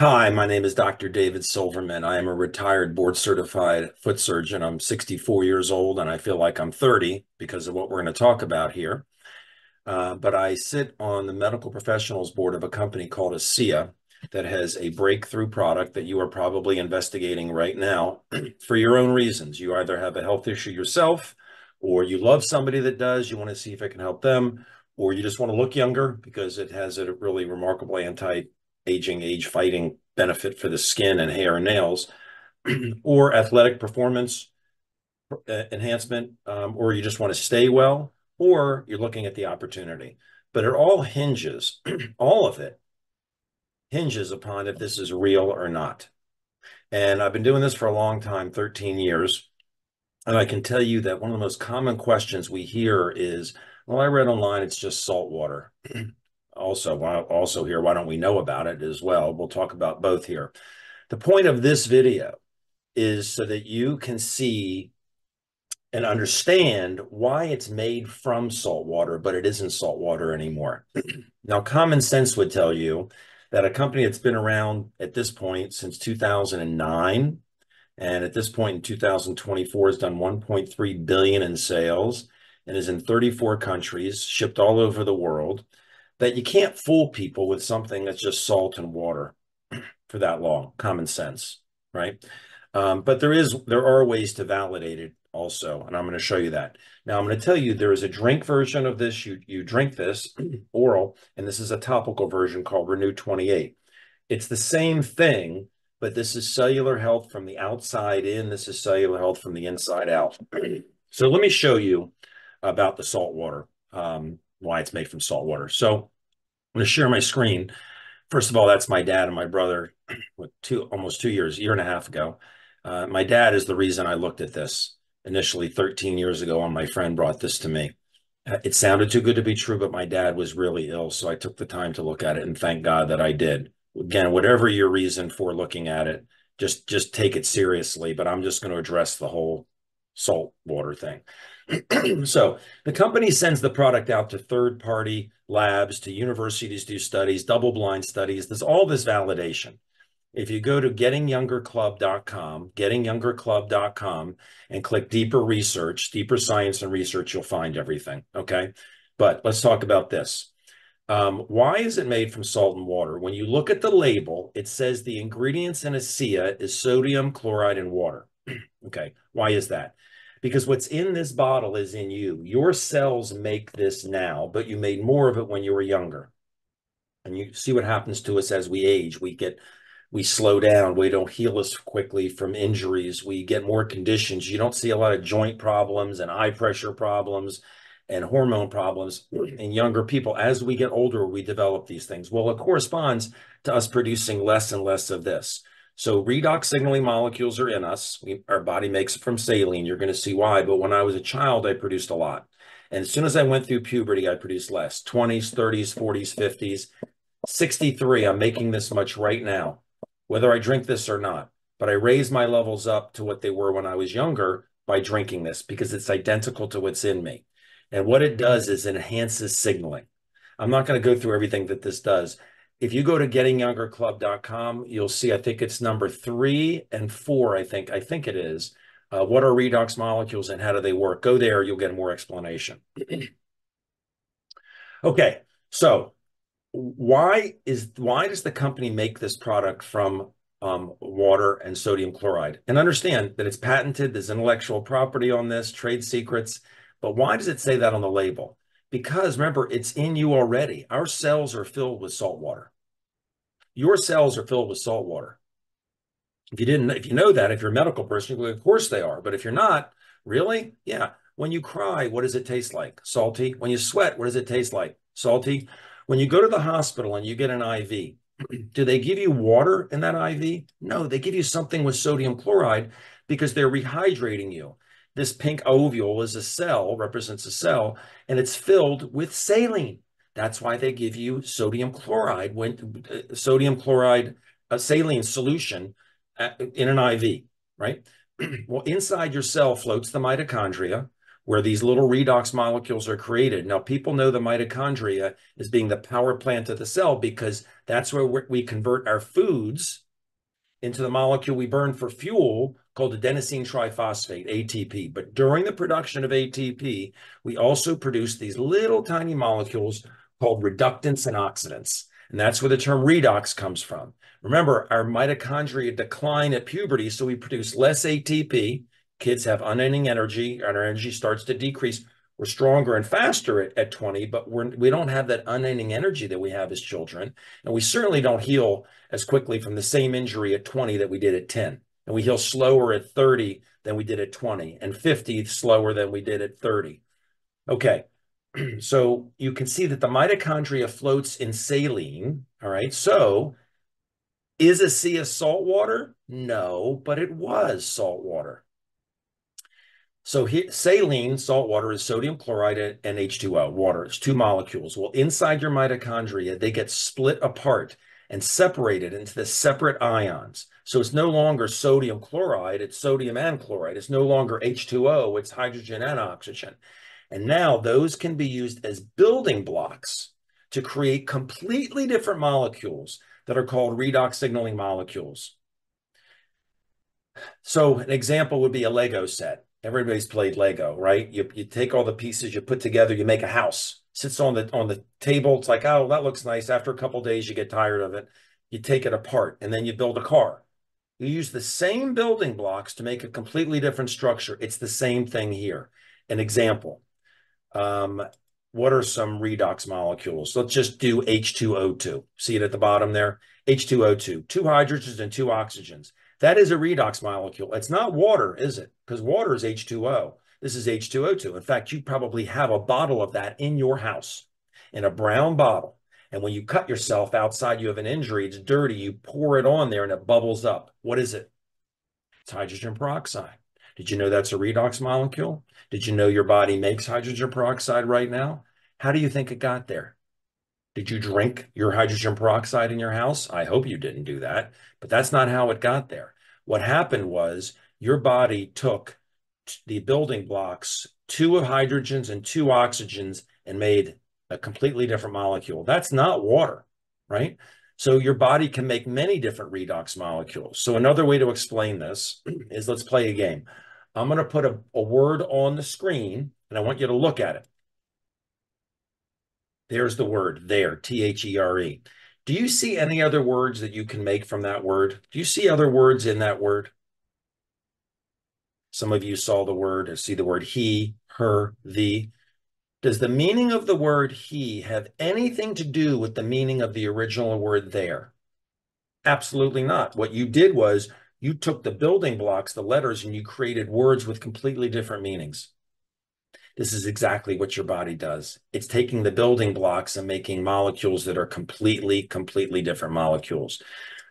Hi, my name is Dr. David Silverman. I am a retired board certified foot surgeon. I'm 64 years old and I feel like I'm 30 because of what we're going to talk about here. But I sit on the medical professionals board of a company called Asea that has a breakthrough product that you are probably investigating right now for your own reasons. You either have a health issue yourself, or you love somebody that does, you want to see if it can help them, or you just want to look younger because it has a really remarkable anti-aging, age-fighting benefit for the skin and hair and nails, or athletic performance enhancement, or you just want to stay well, or you're looking at the opportunity. But it all hinges, all of it hinges upon if this is real or not. And I've been doing this for a long time, 13 years. And I can tell you that one of the most common questions we hear is, well, I read online it's just salt water. Also here, why don't we know about it as well? We'll talk about both here. The point of this video is so that you can see and understand why it's made from salt water, but it isn't salt water anymore. Now, common sense would tell you that a company that's been around at this point since 2009, and at this point in 2024 has done 1.3 billion in sales and is in 34 countries, shipped all over the world, that you can't fool people with something that's just salt and water for that long. Common sense, right? But there are ways to validate it also, and I'm going to show you that. Now, I'm going to tell you there is a drink version of this. You drink this oral, and this is a topical version called Renew 28. It's the same thing, but this is cellular health from the outside in. This is cellular health from the inside out. So let me show you about the salt water, why it's made from salt water. So I'm going to share my screen. First of all, that's my dad and my brother almost 2 years, a year and a half ago. My dad is the reason I looked at this initially 13 years ago when my friend brought this to me. It sounded too good to be true, but my dad was really ill. So I took the time to look at it, and thank God that I did. Again, whatever your reason for looking at it, just take it seriously. But I'm just going to address the whole salt water thing. So the company sends the product out to third-party labs, to universities do studies, double-blind studies. There's all this validation. If you go to gettingyounger.com, and click deeper research, deeper science and research, you'll find everything, okay? But let's talk about this. Why is it made from salt and water? When you look at the label, it says the ingredients in Asea is sodium, chloride, and water. Okay, why is that? Because what's in this bottle is in you. Your cells make this now, but you made more of it when you were younger. And you see what happens to us as we age. We slow down. We don't heal as quickly from injuries. We get more conditions. You don't see a lot of joint problems and eye pressure problems and hormone problems in younger people. As we get older, we develop these things. Well, it corresponds to us producing less and less of this. So redox signaling molecules are in us. Our body makes it from saline. You're going to see why. But when I was a child, I produced a lot. And as soon as I went through puberty, I produced less. 20s, 30s, 40s, 50s. 63, I'm making this much right now, whether I drink this or not. But I raise my levels up to what they were when I was younger by drinking this because it's identical to what's in me. And what it does is it enhances signaling. I'm not going to go through everything that this does. If you go to gettingyoungerclub.com, you'll see, I think it's number 3 and 4, I think it is. What are redox molecules and how do they work? Go there, you'll get more explanation. Okay, so why does the company make this product from water and sodium chloride? And understand that it's patented, there's intellectual property on this, trade secrets, but why does it say that on the label? Because remember, it's in you already. Our cells are filled with salt water. Your cells are filled with salt water. If you know that, if you're a medical person, you go, of course they are. But if you're not, really? Yeah. When you cry, what does it taste like? Salty. When you sweat, what does it taste like? Salty. When you go to the hospital and you get an IV, do they give you water in that IV? No, they give you something with sodium chloride because they're rehydrating you. This pink ovule is a cell, represents a cell, and it's filled with saline. That's why they give you sodium chloride, a saline solution in an IV, right? Well, inside your cell floats the mitochondria, where these little redox molecules are created. Now, people know the mitochondria as being the power plant of the cell because that's where we convert our foods into the molecule we burn for fuel called adenosine triphosphate, ATP. But during the production of ATP, we also produce these little tiny molecules called reductants and oxidants. And that's where the term redox comes from. Remember, our mitochondria decline at puberty, so we produce less ATP. Kids have unending energy, and our energy starts to decrease. We're stronger and faster at 20, but we don't have that unending energy that we have as children. And we certainly don't heal as quickly from the same injury at 20 that we did at 10. And we heal slower at 30 than we did at 20, and 50 slower than we did at 30. Okay, so you can see that the mitochondria floats in saline, all right? So is Asea salt water? No, but it was salt water. So saline, salt water, is sodium chloride and H2O, water. It's two molecules. Well, inside your mitochondria, they get split apart and separated into the separate ions. So it's no longer sodium chloride, it's sodium and chloride. It's no longer H2O, it's hydrogen and oxygen. And now those can be used as building blocks to create completely different molecules that are called redox signaling molecules. So an example would be a Lego set. Everybody's played Lego, right? You take all the pieces, you put together, you make a house. Sits on the table. It's like, oh, that looks nice. After a couple of days, you get tired of it. You take it apart, and then you build a car. You use the same building blocks to make a completely different structure. It's the same thing here. An example. What are some redox molecules? Let's just do H2O2. See it at the bottom there? H2O2, two hydrogens and two oxygens. That is a redox molecule. It's not water, is it? Because water is H2O. This is H2O2. In fact, you probably have a bottle of that in your house, in a brown bottle. And when you cut yourself outside, you have an injury, it's dirty, you pour it on there and it bubbles up. What is it? It's hydrogen peroxide. Did you know that's a redox molecule? Did you know your body makes hydrogen peroxide right now? How do you think it got there? Did you drink your hydrogen peroxide in your house? I hope you didn't do that, but that's not how it got there. What happened was your body took the building blocks, two of hydrogens and two oxygens, and made a completely different molecule. That's not water, right? So your body can make many different redox molecules. So another way to explain this is, let's play a game. I'm going to put a word on the screen, and I want you to look at it. There's the word there, T-H-E-R-E. Do you see any other words that you can make from that word? Do you see other words in that word? Some of you saw the word or see the word he, her, thee. Does the meaning of the word he have anything to do with the meaning of the original word there? Absolutely not. What you did was you took the building blocks, the letters, and you created words with completely different meanings. This is exactly what your body does. It's taking the building blocks and making molecules that are completely different molecules.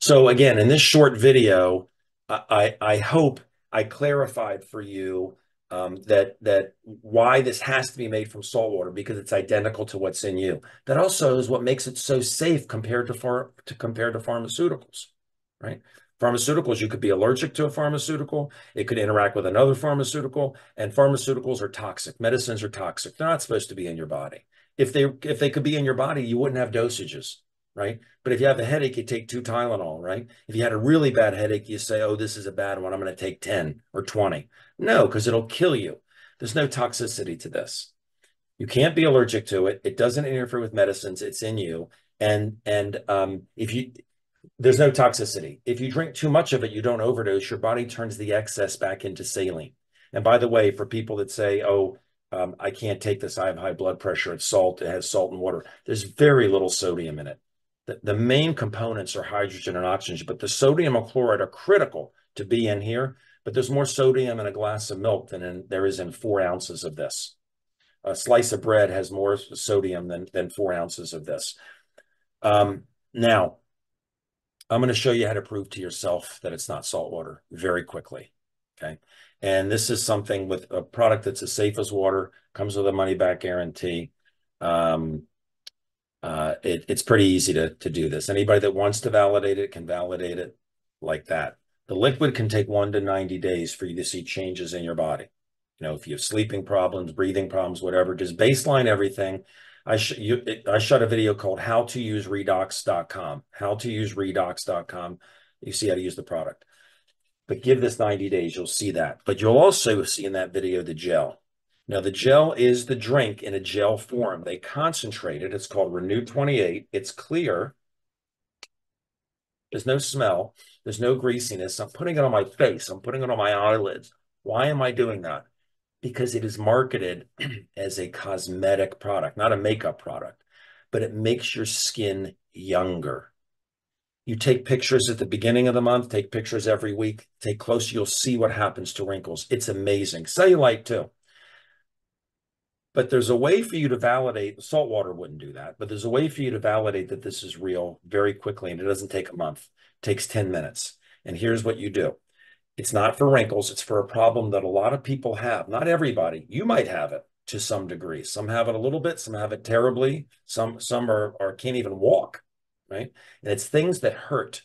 So again, in this short video, I hope I clarified for you that why this has to be made from salt water, because it's identical to what's in you. That also is what makes it so safe compared to pharmaceuticals, right? Pharmaceuticals, you could be allergic to a pharmaceutical. It could interact with another pharmaceutical, and pharmaceuticals are toxic. Medicines are toxic. They're not supposed to be in your body. If they could be in your body, you wouldn't have dosages, right? But if you have a headache, you take 2 Tylenol, right? If you had a really bad headache, you say, oh, this is a bad one, I'm going to take 10 or 20. No, because it'll kill you. There's no toxicity to this. You can't be allergic to it. It doesn't interfere with medicines. It's in you. And there's no toxicity. If you drink too much of it, you don't overdose. Your body turns the excess back into saline. And by the way, for people that say, oh, I can't take this, I have high blood pressure, it's salt, it has salt and water, there's very little sodium in it. The main components are hydrogen and oxygen, but the sodium and chloride are critical to be in here. But there's more sodium in a glass of milk than there is in 4 ounces of this. A slice of bread has more sodium than 4 ounces of this. Now, I'm going to show you how to prove to yourself that it's not salt water very quickly, okay? And this is something with a product that's as safe as water, comes with a money-back guarantee. It's pretty easy to do this. Anybody that wants to validate it can validate it like that. The liquid can take 1 to 90 days for you to see changes in your body. You know, if you have sleeping problems, breathing problems, whatever, just baseline everything. I shot a video called how to use redox.com, how to use redox.com. You see how to use the product. But give this 90 days, you'll see that. But you'll also see in that video the gel. Now, the gel is the drink in a gel form. They concentrate it. It's called Renew 28. It's clear. There's no smell. There's no greasiness. I'm putting it on my face. I'm putting it on my eyelids. Why am I doing that? Because it is marketed as a cosmetic product, not a makeup product, but it makes your skin younger. You take pictures at the beginning of the month, take pictures every week, take close, you'll see what happens to wrinkles. It's amazing. Cellulite too. But there's a way for you to validate, Saltwater wouldn't do that, but there's a way for you to validate that this is real very quickly, and it doesn't take a month. It takes 10 minutes. And here's what you do. It's not for wrinkles. It's for a problem that a lot of people have. Not everybody. You might have it to some degree. Some have it a little bit. Some have it terribly. Some are can't even walk, right? And it's things that hurt,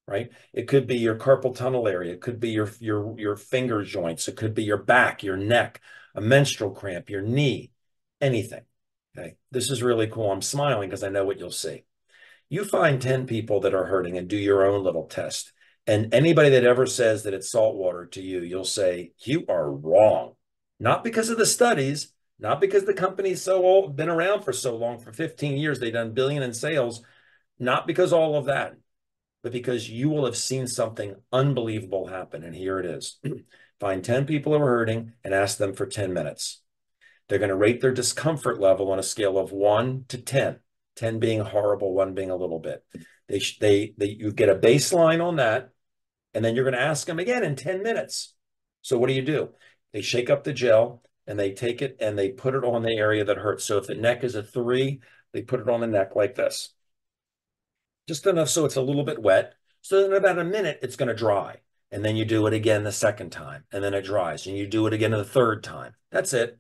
right? It could be your carpal tunnel area. It could be your finger joints. It could be your back, your neck, a menstrual cramp, your knee, anything. Okay. This is really cool. I'm smiling because I know what you'll see. You find 10 people that are hurting and do your own little test. And anybody that ever says that it's Saltwater to you, you'll say, you are wrong. Not because of the studies, not because the company's so old, been around for so long, for 15 years, they've done billion in sales, not because all of that, but because you will have seen something unbelievable happen. And here it is. Find 10 people who are hurting and ask them for 10 minutes. They're going to rate their discomfort level on a scale of 1 to 10, 10 being horrible, 1 being a little bit. You get a baseline on that, and then you're going to ask them again in 10 minutes. So what do? They shake up the gel, and they take it, and they put it on the area that hurts. So if the neck is a 3, they put it on the neck like this. Just enough so it's a little bit wet. So in about a minute, it's going to dry. And then you do it again the second time, and then it dries. And you do it again the third time. That's it.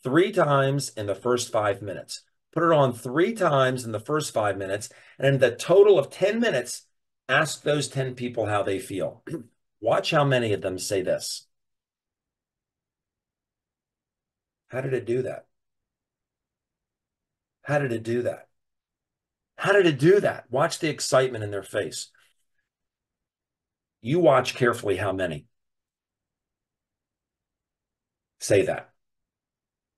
3 times in the first 5 minutes. Put it on 3 times in the first 5 minutes. And in the total of 10 minutes, ask those 10 people how they feel. Watch how many of them say this. How did it do that? How did it do that? How did it do that? Watch the excitement in their face. You watch carefully how many say that.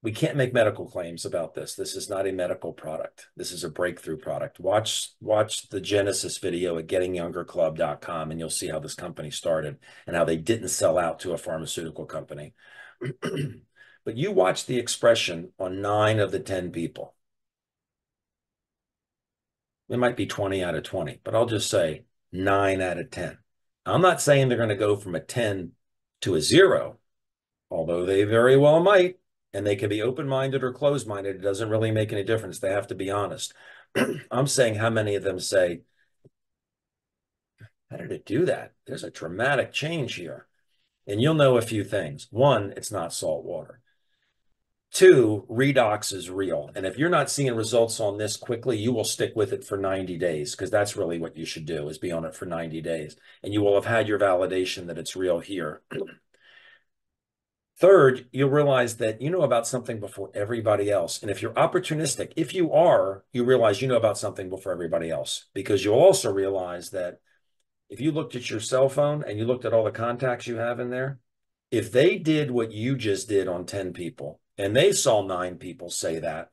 We can't make medical claims about this. This is not a medical product. This is a breakthrough product. Watch the Genesis video at gettingyoungerclub.com, and you'll see how this company started and how they didn't sell out to a pharmaceutical company. But you watch the expression on 9 of the 10 people. It might be 20 out of 20, but I'll just say 9 out of 10. I'm not saying they're going to go from a 10 to a 0, although they very well might. And they can be open-minded or closed-minded. It doesn't really make any difference. They have to be honest. I'm saying how many of them say, how did it do that? There's a dramatic change here. And you'll know a few things. 1, it's not salt water. 2, redox is real. And if you're not seeing results on this quickly, you will stick with it for 90 days, because that's really what you should do, is be on it for 90 days. And you will have had your validation that it's real here. 3rd, you'll realize that you know about something before everybody else. And if you're opportunistic, if you are, you realize you know about something before everybody else, because you'll also realize that if you looked at your cell phone and you looked at all the contacts you have in there, if they did what you just did on 10 people and they saw 9 people say that,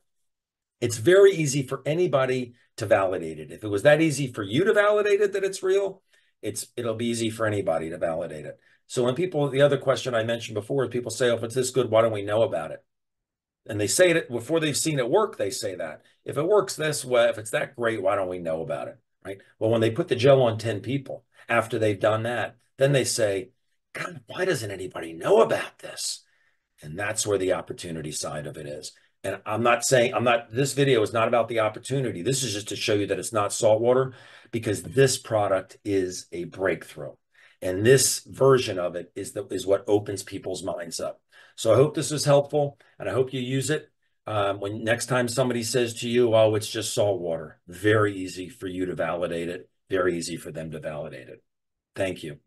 it's very easy for anybody to validate it. If it was that easy for you to validate it that it's real, it'll be easy for anybody to validate it. So when people, the other question I mentioned before is people say, oh, if it's this good, why don't we know about it? And they say it before they've seen it work, they say that. If it works this way, if it's that great, why don't we know about it, right? Well, when they put the gel on 10 people, after they've done that, then they say, God, why doesn't anybody know about this? And that's where the opportunity side of it is. And this video is not about the opportunity. This is just to show you that it's not saltwater, because this product is a breakthrough. And this version of it is what opens people's minds up. So I hope this was helpful, and I hope you use it. When next time somebody says to you, oh, it's just salt water, very easy for you to validate it, very easy for them to validate it. Thank you.